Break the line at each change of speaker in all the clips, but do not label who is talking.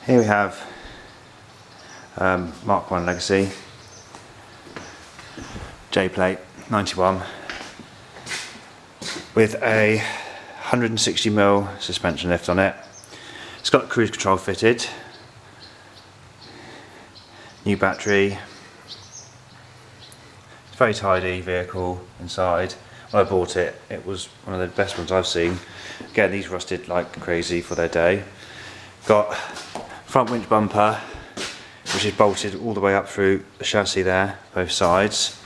Here we have Mark 1 Legacy J plate 91 with a 160mm suspension lift on it. It's got cruise control fitted, new battery. It's a very tidy vehicle inside. When I bought it, it was one of the best ones I've seen. Again, these rusted like crazy for their day. Got front winch bumper, which is bolted all the way up through the chassis there, both sides.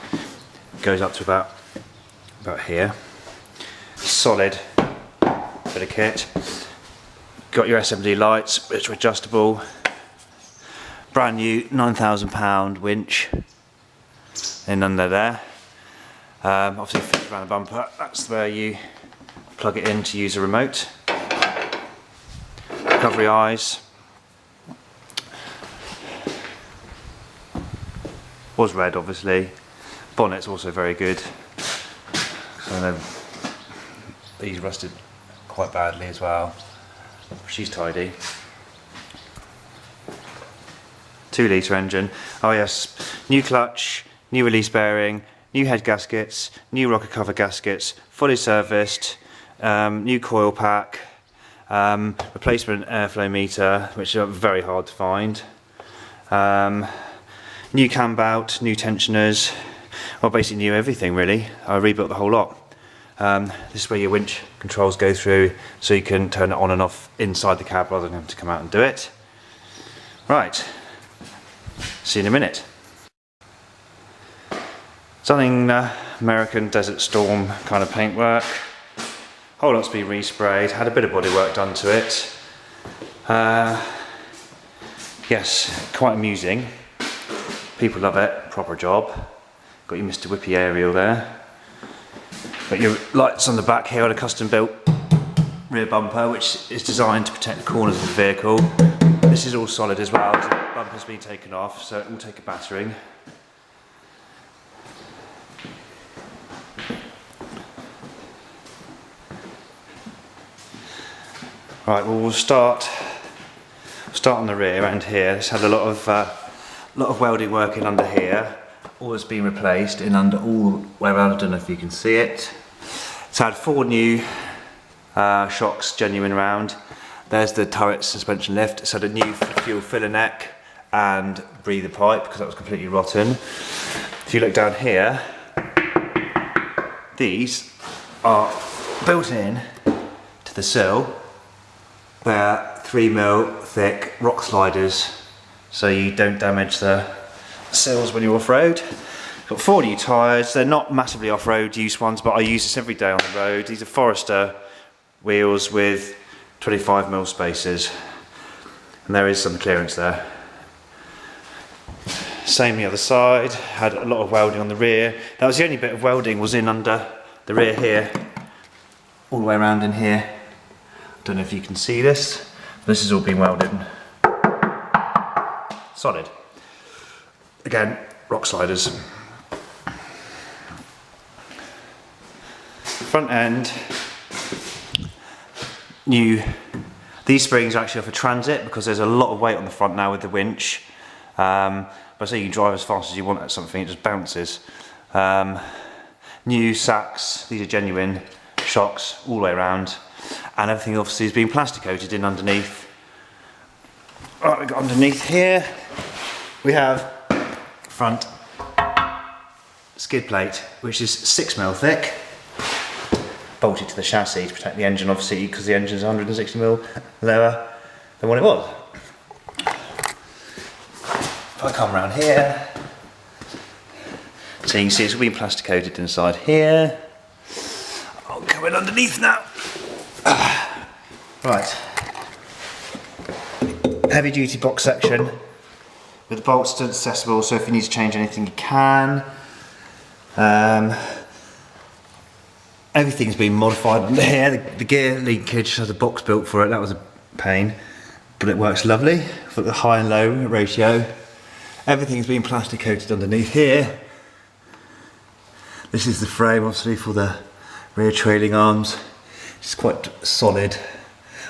Goes up to about here. Solid bit of kit. Got your SMD lights, which are adjustable. Brand new £9,000 winch in under there. Obviously fits around the bumper. That's where you plug it in to use a remote. Recovery eyes. Was red, obviously. Bonnet's also very good. So I know these rusted quite badly as well. She's tidy. 2-litre engine. Oh yes, new clutch, new release bearing, new head gaskets, new rocker cover gaskets, fully serviced, new coil pack, replacement airflow meter, which are very hard to find, new cam belt, new tensioners, well basically new everything really. I rebuilt the whole lot. This is where your winch controls go through, so you can turn it on and off inside the cab rather than having to come out and do it. Right, see you in a minute. Stunning American Desert Storm kind of paintwork. Whole lot's been resprayed, had a bit of body work done to it. Yes, quite amusing. People love it, proper job. Got your Mr. Whippy aerial there. Got your lights on the back here on a custom built rear bumper, which is designed to protect the corners of the vehicle. This is all solid as well, the bumper's been taken off, so it will take a battering. Right, well we'll start on the rear and here. This had a lot of welding work in under here. All has been replaced in under all the way around. I don't know if you can see it. It's had 4 new shocks, genuine round. There's the turret suspension lift. It's had a new fuel filler neck and breather pipe because that was completely rotten. If you look down here, these are built in to the sill. They're 3mm thick rock sliders, so you don't damage the sills when you're off-road. Got 4 new tyres. They're not massively off-road use ones, but I use this every day on the road. These are Forester wheels with 25mm spacers, and there is some clearance there. Same the other side. Had a lot of welding on the rear. That was the only bit of welding was in under the rear here, all the way around in here. Don't know if you can see this. This has all been welded. Solid. Again, rock sliders. Front end, new. These springs are actually off a transit because there's a lot of weight on the front now with the winch. But I say you can drive as fast as you want at something, it just bounces. New sacks, these are genuine shocks all the way around. And everything obviously has been plastic coated in underneath. Right, we've got underneath here, we have front skid plate, which is 6mm thick, bolted to the chassis to protect the engine, obviously, because the engine is 160mm lower than what it was. If I come around here, so you can see it's all been plastic coated inside here. I'll go in underneath now. Right, heavy duty box section with the bolts still accessible, so if you need to change anything you can. Everything's been modified under here. The gear linkage has a box built for it. That was a pain, but it works lovely for the high and low ratio. Everything's been plastic coated underneath here. This is the frame obviously for the rear trailing arms. It's quite solid.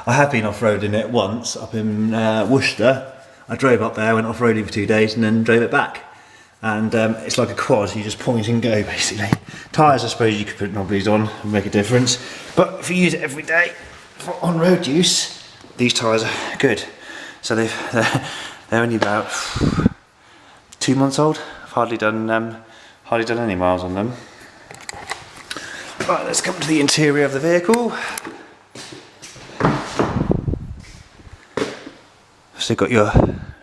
I have been off-roading it once up in Worcester. I drove up there, went off-roading for 2 days and then drove it back. And it's like a quad, you just point and go basically. Tyres I suppose you could put knobblies on and make a difference. But if you use it every day for on-road use, these tyres are good. So they're only about 2 months old. I've hardly done any miles on them. Right, let's come to the interior of the vehicle. So you've got your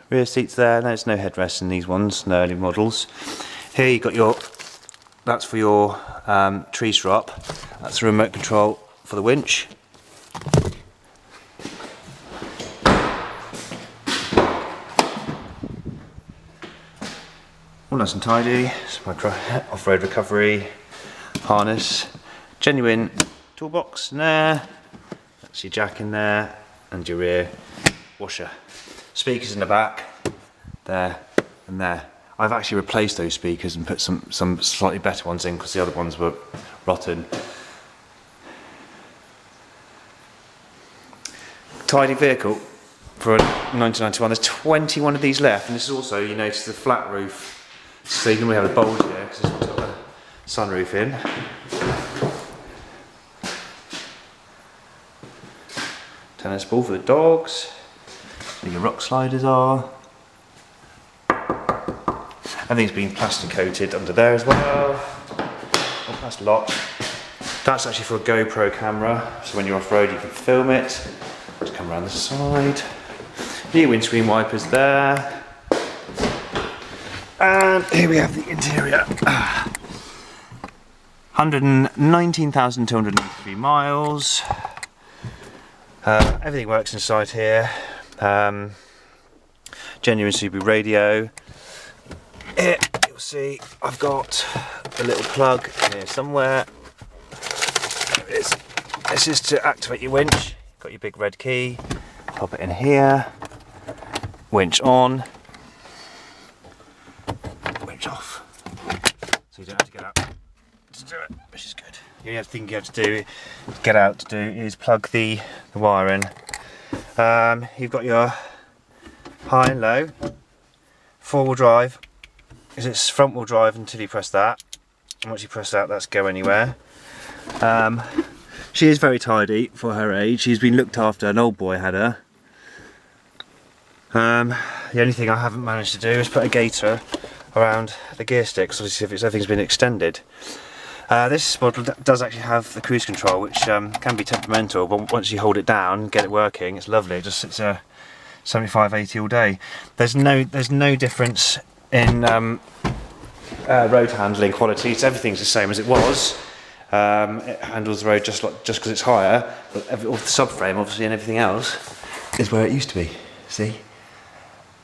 rear seats there. There's no headrests in these ones, no early models. Here you've got your, that's for your tree strap. That's the remote control for the winch. All nice and tidy. It's my off-road recovery harness. Genuine toolbox in there. That's your jack in there and your rear washer. Speakers in the back, there and there. I've actually replaced those speakers and put some slightly better ones in because the other ones were rotten. Tidy vehicle for a 1991. There's 21 of these left, and this is also, you notice, the flat roof. So you can really have a bulge here because it's got a sunroof in. Tennis ball for the dogs. Where your rock sliders are. Everything's been plastic coated under there as well. Oh, that's locked. That's actually for a GoPro camera, so when you're off-road you can film it. Just come around the side. New windscreen wipers there. And here we have the interior. 119,293 miles. Everything works inside here. Genuine Subaru radio. Here you'll see I've got a little plug here somewhere. There it is. This is to activate your winch. Got your big red key. Pop it in here. Winch on. Winch off. So you don't have to get out to do it, which is good. The only other thing you have to get out to do is plug the wire in. You've got your high and low, 4-wheel drive, because it's front wheel drive until you press that. And once you press that, that's go anywhere. She is very tidy for her age. She's been looked after, an old boy had her. The only thing I haven't managed to do is put a gaiter around the gear sticks, obviously if everything's been extended. This model does actually have the cruise control, which can be temperamental, but once you hold it down and get it working, it's lovely. It just sits 75-80 all day. There's no difference in road handling quality. So everything's the same as it was. It handles the road just because it's higher, but all the subframe obviously and everything else is where it used to be. See,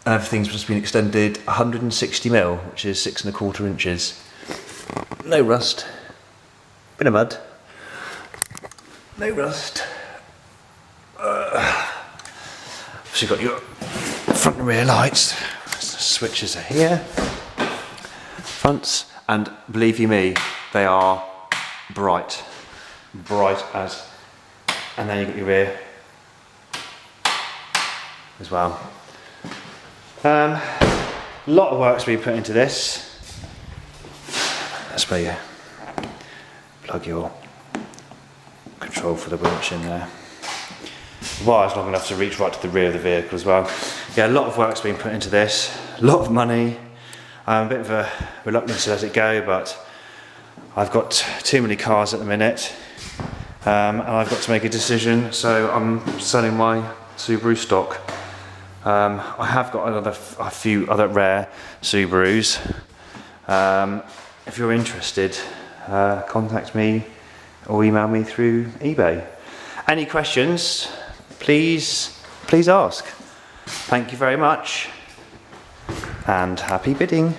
and everything's just been extended 160mm, which is 6¼ inches. No rust. Bit of mud. No rust. So you've got your front and rear lights. The switches are here. Fronts, and believe you me, they are bright. Bright as. And then you've got your rear as well. A lot of work's been put into this. That's where you plug your control for the winch in there. The wire's long enough to reach right to the rear of the vehicle as well. Yeah, a lot of work's been put into this, a lot of money. I'm a bit of a reluctance to let it go, but I've got too many cars at the minute, and I've got to make a decision, so I'm selling my Subaru stock. I have got a few other rare Subarus. If you're interested, contact me or email me through eBay. Any questions, please ask. Thank you very much, and happy bidding.